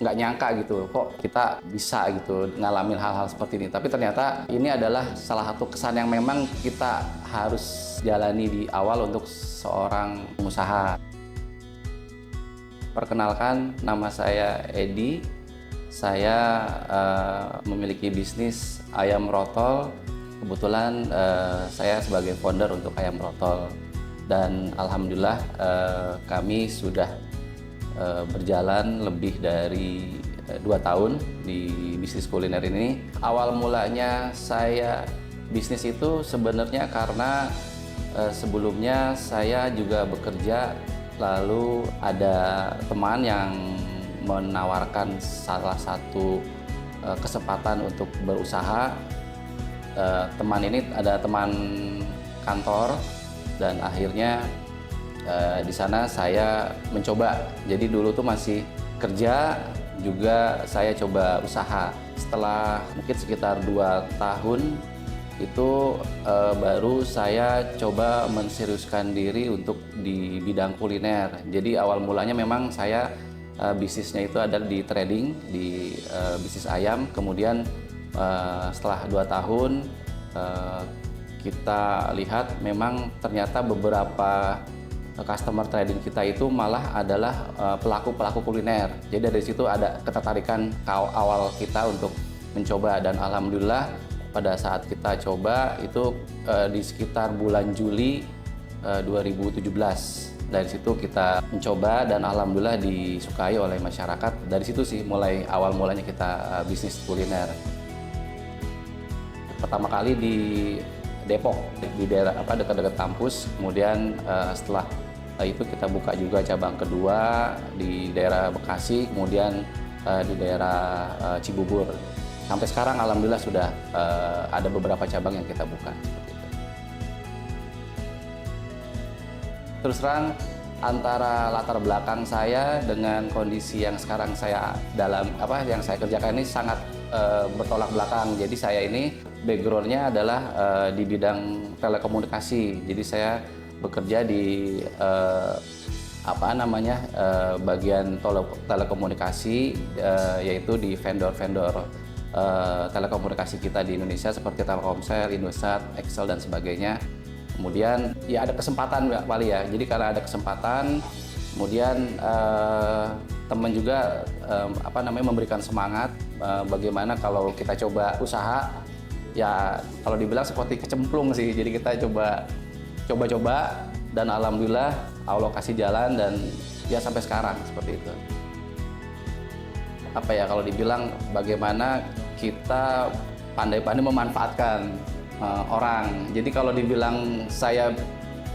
nggak nyangka gitu, kok kita bisa gitu ngalamin hal-hal seperti ini. Tapi ternyata ini adalah salah satu kesan yang memang kita harus jalani di awal untuk seorang pengusaha. Perkenalkan, nama saya Edi. Saya memiliki bisnis ayam rotol. Kebetulan saya sebagai founder untuk ayam rotol. Dan alhamdulillah kami sudah berjalan lebih dari 2 tahun di bisnis kuliner ini. Awal mulanya saya bisnis itu sebenarnya karena sebelumnya saya juga bekerja, lalu ada teman yang menawarkan salah satu kesempatan untuk berusaha. Teman ini ada teman kantor dan akhirnya di sana saya mencoba. Jadi dulu tuh masih kerja, juga saya coba usaha. Setelah mungkin sekitar 2 tahun itu baru saya coba menseriuskan diri untuk di bidang kuliner. Jadi awal mulanya memang saya bisnisnya itu ada di trading, di bisnis ayam. Kemudian setelah 2 tahun kita lihat memang ternyata beberapa customer trading kita itu malah adalah pelaku-pelaku kuliner. Jadi dari situ ada ketertarikan awal kita untuk mencoba, dan alhamdulillah pada saat kita coba itu di sekitar bulan Juli 2017. Dari situ kita mencoba dan alhamdulillah disukai oleh masyarakat. Dari situ sih mulai awal mulanya kita bisnis kuliner. Pertama kali di Depok, di daerah dekat-dekat kampus. Kemudian setelah itu kita buka juga cabang kedua di daerah Bekasi, kemudian di daerah Cibubur. Sampai sekarang alhamdulillah sudah ada beberapa cabang yang kita buka. Terus terang, antara latar belakang saya dengan kondisi yang sekarang saya yang saya kerjakan ini sangat bertolak belakang. Jadi saya ini background-nya adalah di bidang telekomunikasi. Jadi saya bekerja di bagian telekomunikasi, yaitu di vendor-vendor telekomunikasi kita di Indonesia seperti Telkomsel, Indosat, Excel dan sebagainya. Kemudian ya ada kesempatan kali ya. Jadi karena ada kesempatan, kemudian teman juga memberikan semangat bagaimana kalau kita coba usaha. Ya kalau dibilang seperti kecemplung sih. Jadi kita coba-coba dan alhamdulillah Allah kasih jalan, dan ya sampai sekarang seperti itu. Kalau dibilang bagaimana kita pandai-pandai memanfaatkan orang. Jadi kalau dibilang saya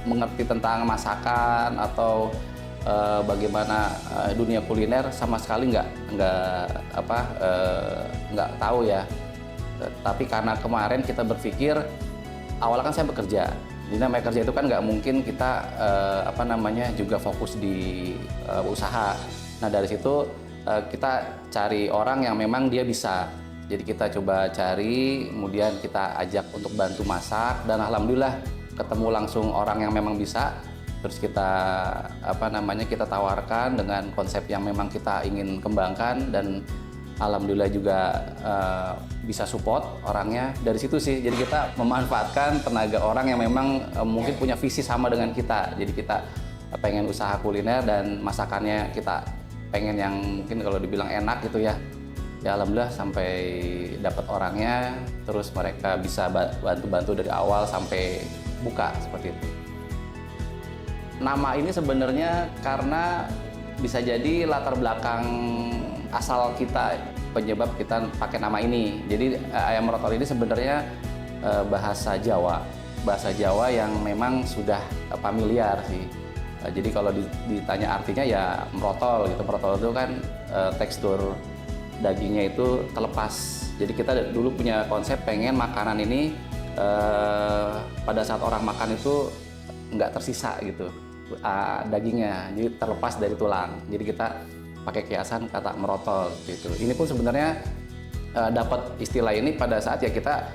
mengerti tentang masakan atau bagaimana dunia kuliner, sama sekali nggak tahu ya. Tapi karena kemarin kita berpikir, awalnya kan saya bekerja. Jadi namanya kerja itu kan nggak mungkin kita juga fokus di usaha. Nah dari situ kita cari orang yang memang dia bisa. Jadi kita coba cari, kemudian kita ajak untuk bantu masak, dan alhamdulillah ketemu langsung orang yang memang bisa. Terus kita kita tawarkan dengan konsep yang memang kita ingin kembangkan, dan alhamdulillah juga bisa support orangnya. Dari situ sih, jadi kita memanfaatkan tenaga orang yang memang mungkin punya visi sama dengan kita. Jadi kita pengen usaha kuliner dan masakannya kita pengen yang mungkin kalau dibilang enak gitu ya. Ya alhamdulillah sampai dapat orangnya, terus mereka bisa bantu-bantu dari awal sampai buka seperti itu. Nama ini sebenarnya karena bisa jadi latar belakang asal kita, penyebab kita pakai nama ini. Jadi ayam rotol ini sebenarnya bahasa Jawa yang memang sudah familiar sih. Jadi kalau ditanya artinya ya merotol gitu. Merotol itu kan tekstur dagingnya itu terlepas. Jadi kita dulu punya konsep pengen makanan ini pada saat orang makan itu nggak tersisa gitu dagingnya, jadi terlepas dari tulang. Jadi kita pakai kiasan kata merotol gitu. Ini pun sebenarnya dapat istilah ini pada saat ya kita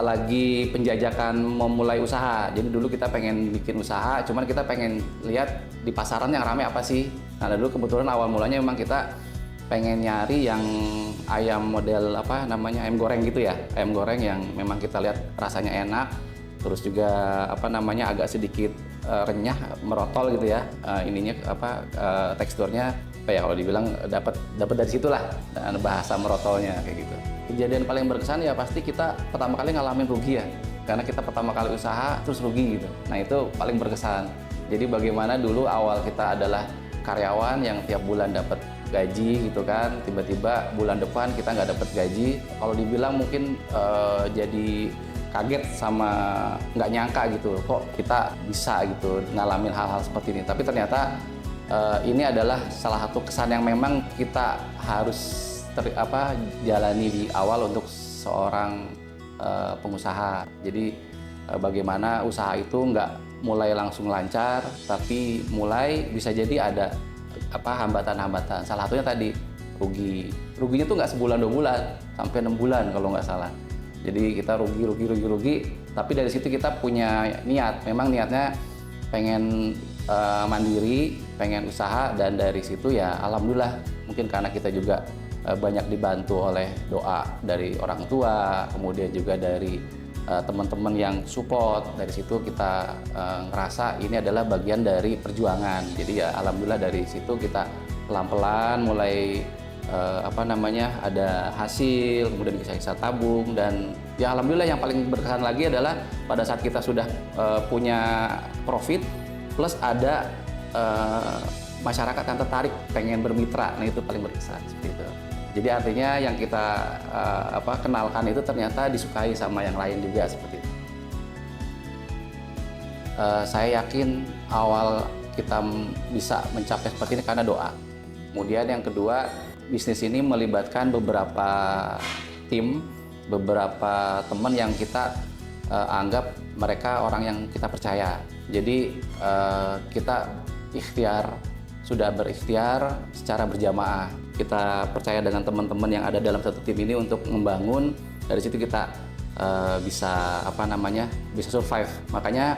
lagi penjajakan memulai usaha. Jadi dulu kita pengen bikin usaha, cuman kita pengen lihat di pasaran yang ramai apa sih. Nah dulu kebetulan awal mulanya memang kita pengen nyari yang ayam model apa namanya, ayam goreng gitu ya, ayam goreng yang memang kita lihat rasanya enak, terus juga apa namanya agak sedikit renyah, merotol gitu ya, ininya apa teksturnya apa ya, kalau dibilang dapat dari situlah bahasa merotolnya kayak gitu. Kejadian paling berkesan ya pasti kita pertama kali ngalamin rugi ya, karena kita pertama kali usaha terus rugi gitu. Nah itu paling berkesan. Jadi bagaimana dulu awal kita adalah karyawan yang tiap bulan dapat gaji gitu kan, tiba-tiba bulan depan kita nggak dapat gaji. Kalau dibilang mungkin jadi kaget sama nggak nyangka gitu, kok kita bisa gitu ngalamin hal-hal seperti ini. Tapi ternyata ini adalah salah satu kesan yang memang kita harus jalani di awal untuk seorang pengusaha. Jadi bagaimana usaha itu nggak mulai langsung lancar, tapi mulai bisa jadi ada hambatan-hambatan. Salah satunya tadi rugi. Ruginya tuh nggak sebulan 2 bulan, sampai 6 bulan kalau nggak salah. Jadi kita rugi, tapi dari situ kita punya niat. Memang niatnya pengen mandiri, pengen usaha, dan dari situ ya alhamdulillah mungkin karena kita juga banyak dibantu oleh doa dari orang tua, kemudian juga dari teman-teman yang support. Dari situ kita ngerasa ini adalah bagian dari perjuangan. Jadi ya alhamdulillah dari situ kita pelan-pelan mulai ada hasil, kemudian bisa tabung, dan ya alhamdulillah yang paling berkesan lagi adalah pada saat kita sudah punya profit plus ada masyarakat yang tertarik pengen bermitra. Nah itu paling berkesan seperti itu. Jadi artinya yang kita kenalkan itu ternyata disukai sama yang lain juga seperti itu. Saya yakin awal kita bisa mencapai seperti ini karena doa. Kemudian yang kedua, bisnis ini melibatkan beberapa tim, beberapa teman yang kita anggap mereka orang yang kita percaya. Jadi kita sudah berikhtiar secara berjamaah. Kita percaya dengan teman-teman yang ada dalam satu tim ini untuk membangun. Dari situ kita bisa bisa survive. Makanya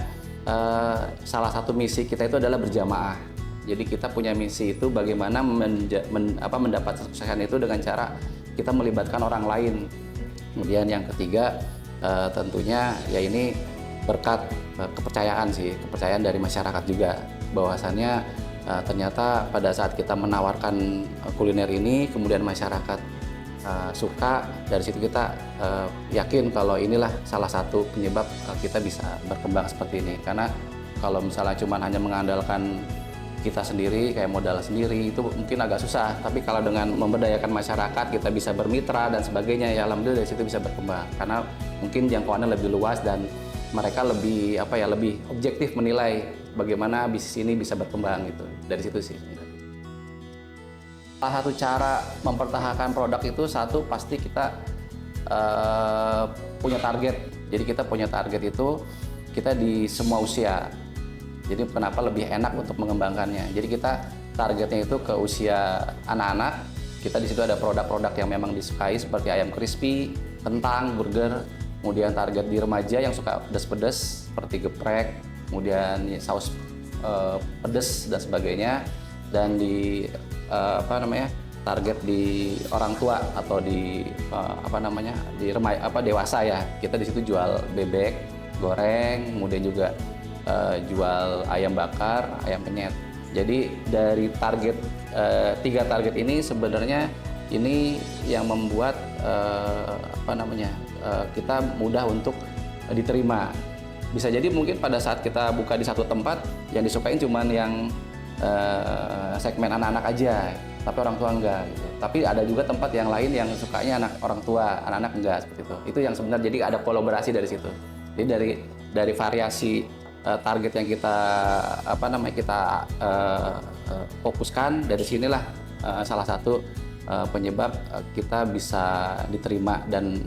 salah satu misi kita itu adalah berjamaah. Jadi kita punya misi itu bagaimana mendapat kesuksesan itu dengan cara kita melibatkan orang lain. Kemudian yang ketiga tentunya ya ini berkat kepercayaan dari masyarakat juga, bahwasannya ternyata pada saat kita menawarkan kuliner ini kemudian masyarakat suka. Dari situ kita yakin kalau inilah salah satu penyebab kita bisa berkembang seperti ini. Karena kalau misalnya cuma hanya mengandalkan kita sendiri, kayak modal sendiri, itu mungkin agak susah. Tapi kalau dengan memberdayakan masyarakat, kita bisa bermitra dan sebagainya, ya alhamdulillah dari situ bisa berkembang. Karena mungkin jangkauannya lebih luas dan mereka lebih lebih objektif menilai bagaimana bisnis ini bisa berkembang gitu. Dari situ sih. Salah satu cara mempertahankan produk itu, satu pasti kita punya target. Jadi kita punya target itu kita di semua usia. Jadi kenapa lebih enak untuk mengembangkannya? Jadi kita targetnya itu ke usia anak-anak. Kita di situ ada produk-produk yang memang disukai seperti ayam crispy, kentang, burger. Kemudian target di remaja yang suka pedas-pedas seperti geprek, kemudian saus pedas dan sebagainya. Dan di target di orang tua atau di dewasa ya. Kita di situ jual bebek goreng, kemudian juga jual ayam bakar, ayam penyet. Jadi dari target 3 target ini sebenarnya ini yang membuat kita mudah untuk diterima. Bisa jadi mungkin pada saat kita buka di satu tempat yang disukain cuman yang segmen anak-anak aja, tapi orang tua enggak gitu. Tapi ada juga tempat yang lain yang sukanya orang tua, anak-anak enggak, seperti itu. Itu yang sebenarnya jadi ada kolaborasi dari situ. Jadi dari variasi target yang kita fokuskan, dari sinilah salah satu penyebab kita bisa diterima dan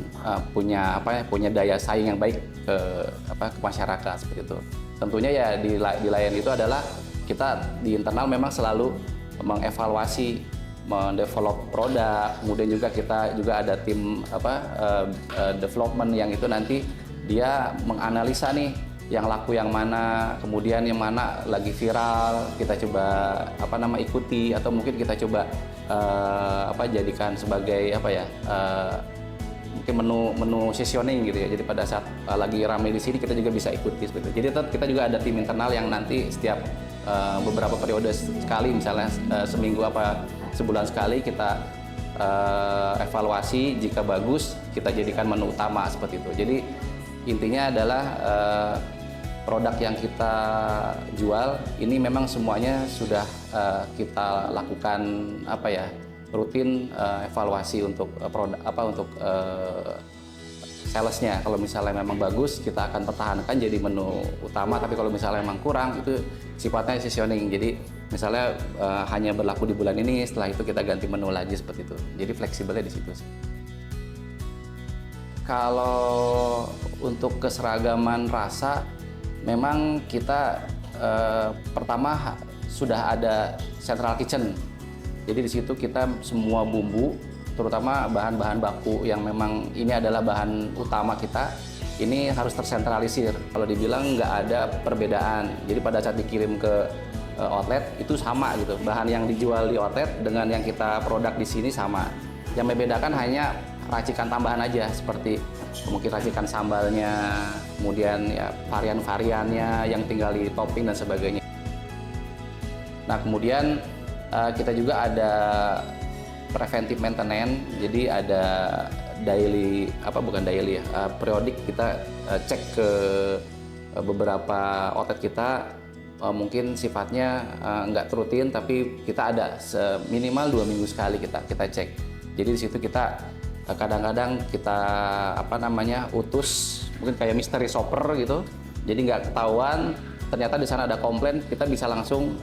punya daya saing yang baik ke masyarakat seperti itu. Tentunya ya di layan itu adalah kita di internal memang selalu mengevaluasi, mendevelop produk, kemudian juga kita juga ada tim development yang itu nanti dia menganalisa nih yang laku yang mana, kemudian yang mana lagi viral, kita coba ikuti, atau mungkin kita coba jadikan sebagai mungkin menu seasoning gitu ya. Jadi pada saat lagi ramai di sini kita juga bisa ikuti seperti itu. Jadi kita juga ada tim internal yang nanti setiap beberapa periode sekali, misalnya seminggu sebulan sekali kita evaluasi, jika bagus kita jadikan menu utama seperti itu. Jadi intinya adalah produk yang kita jual ini memang semuanya sudah kita lakukan rutin evaluasi untuk produk salesnya. Kalau misalnya memang bagus, kita akan pertahankan jadi menu utama. Tapi kalau misalnya memang kurang, itu sifatnya seasoning. Jadi misalnya hanya berlaku di bulan ini, setelah itu kita ganti menu lagi seperti itu. Jadi fleksibelnya di situ sih. Kalau untuk keseragaman rasa, memang kita pertama sudah ada central kitchen. Jadi di situ kita semua bumbu, terutama bahan-bahan baku yang memang ini adalah bahan utama kita, ini harus tersentralisir. Kalau dibilang nggak ada perbedaan. Jadi pada saat dikirim ke outlet itu sama gitu. Bahan yang dijual di outlet dengan yang kita produk di sini sama. Yang membedakan hanya racikan tambahan aja, seperti mungkin racikan sambalnya, kemudian ya varian-variannya yang tinggal di topping dan sebagainya. Nah, kemudian kita juga ada preventive maintenance, jadi ada periodik kita cek ke beberapa outlet kita, mungkin sifatnya nggak rutin, tapi kita ada minimal 2 minggu sekali kita cek. Jadi di situ kita kadang-kadang kita utus mungkin kayak mystery shopper gitu, jadi nggak ketahuan. Ternyata di sana ada komplain, kita bisa langsung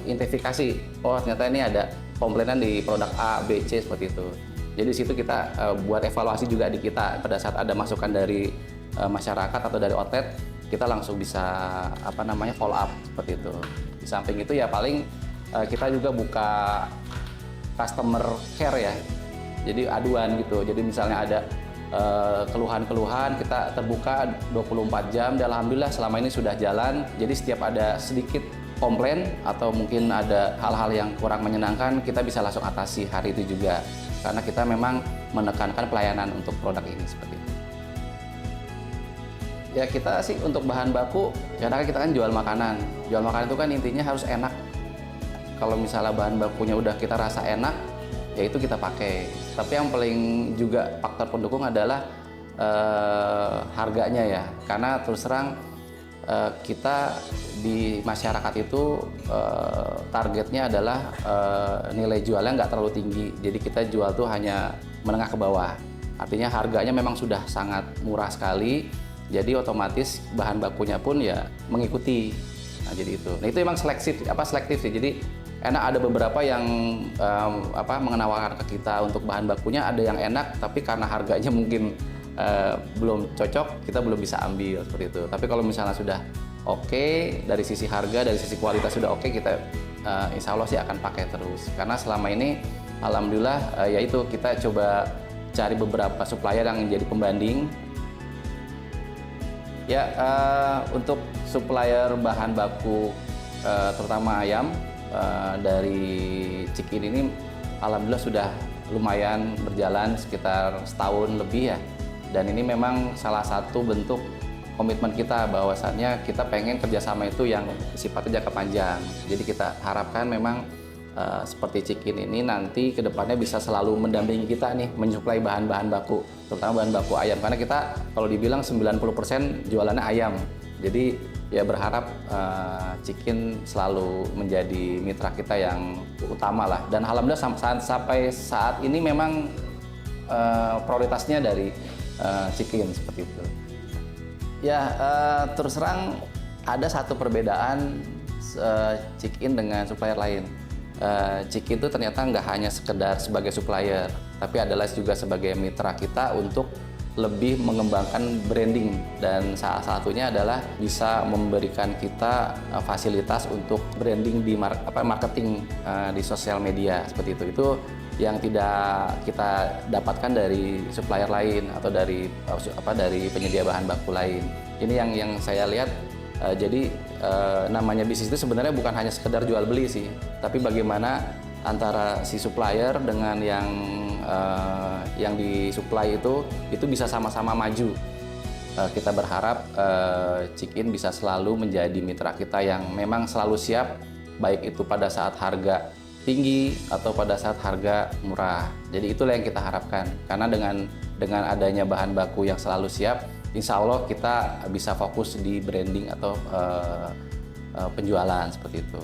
identifikasi, oh ternyata ini ada komplainan di produk A, B, C seperti itu. Jadi di situ kita buat evaluasi juga di kita pada saat ada masukan dari masyarakat atau dari outlet, kita langsung bisa follow up seperti itu. Di samping itu ya paling kita juga buka customer care ya. Jadi aduan gitu. Jadi misalnya ada keluhan-keluhan, kita terbuka 24 jam dan alhamdulillah selama ini sudah jalan. Jadi setiap ada sedikit komplain atau mungkin ada hal-hal yang kurang menyenangkan, kita bisa langsung atasi hari itu juga, karena kita memang menekankan pelayanan untuk produk ini seperti itu. Ya kita sih untuk bahan baku, karena kita kan jual makanan itu kan intinya harus enak. Kalau misalnya bahan bakunya udah kita rasa enak, ya itu kita pakai. Tapi yang paling juga faktor pendukung adalah harganya ya, karena terus terang kita di masyarakat itu targetnya adalah nilai jualnya nggak terlalu tinggi, jadi kita jual tuh hanya menengah ke bawah. Artinya harganya memang sudah sangat murah sekali, jadi otomatis bahan bakunya pun ya mengikuti. Nah jadi itu. Nah itu memang selektif sih. Jadi enak, ada beberapa yang mengenawakan ke kita untuk bahan bakunya, ada yang enak tapi karena harganya mungkin belum cocok, kita belum bisa ambil seperti itu. Tapi kalau misalnya sudah oke, dari sisi harga, dari sisi kualitas sudah oke, kita insya Allah sih akan pakai terus. Karena selama ini alhamdulillah yaitu kita coba cari beberapa supplier yang jadi pembanding. Ya untuk supplier bahan baku terutama ayam dari Chikin ini alhamdulillah sudah lumayan berjalan sekitar setahun lebih ya. Dan ini memang salah satu bentuk komitmen kita, bahwasannya kita pengen kerjasama itu yang sifatnya jangka panjang. Jadi kita harapkan memang seperti Chikin ini nanti kedepannya bisa selalu mendampingi kita nih, mensuplai bahan-bahan baku, terutama bahan baku ayam. Karena kita kalau dibilang 90% jualannya ayam. Jadi ya berharap Chikin selalu menjadi mitra kita yang utama lah. Dan alhamdulillah sampai saat ini memang prioritasnya dari Chikin seperti itu. Ya terus terang ada satu perbedaan Chikin dengan supplier lain. Chikin itu ternyata nggak hanya sekedar sebagai supplier, tapi adalah juga sebagai mitra kita untuk lebih mengembangkan branding, dan salah satunya adalah bisa memberikan kita fasilitas untuk branding di marketing di sosial media seperti itu. Itu yang tidak kita dapatkan dari supplier lain atau dari penyedia bahan baku lain. Ini yang saya lihat. Jadi namanya bisnis itu sebenarnya bukan hanya sekedar jual beli sih, tapi bagaimana antara si supplier dengan yang disuplai itu bisa sama-sama maju. Kita berharap Chick-in bisa selalu menjadi mitra kita yang memang selalu siap, baik itu pada saat harga tinggi atau pada saat harga murah. Jadi itulah yang kita harapkan. Karena dengan adanya bahan baku yang selalu siap, insya Allah kita bisa fokus di branding atau penjualan seperti itu.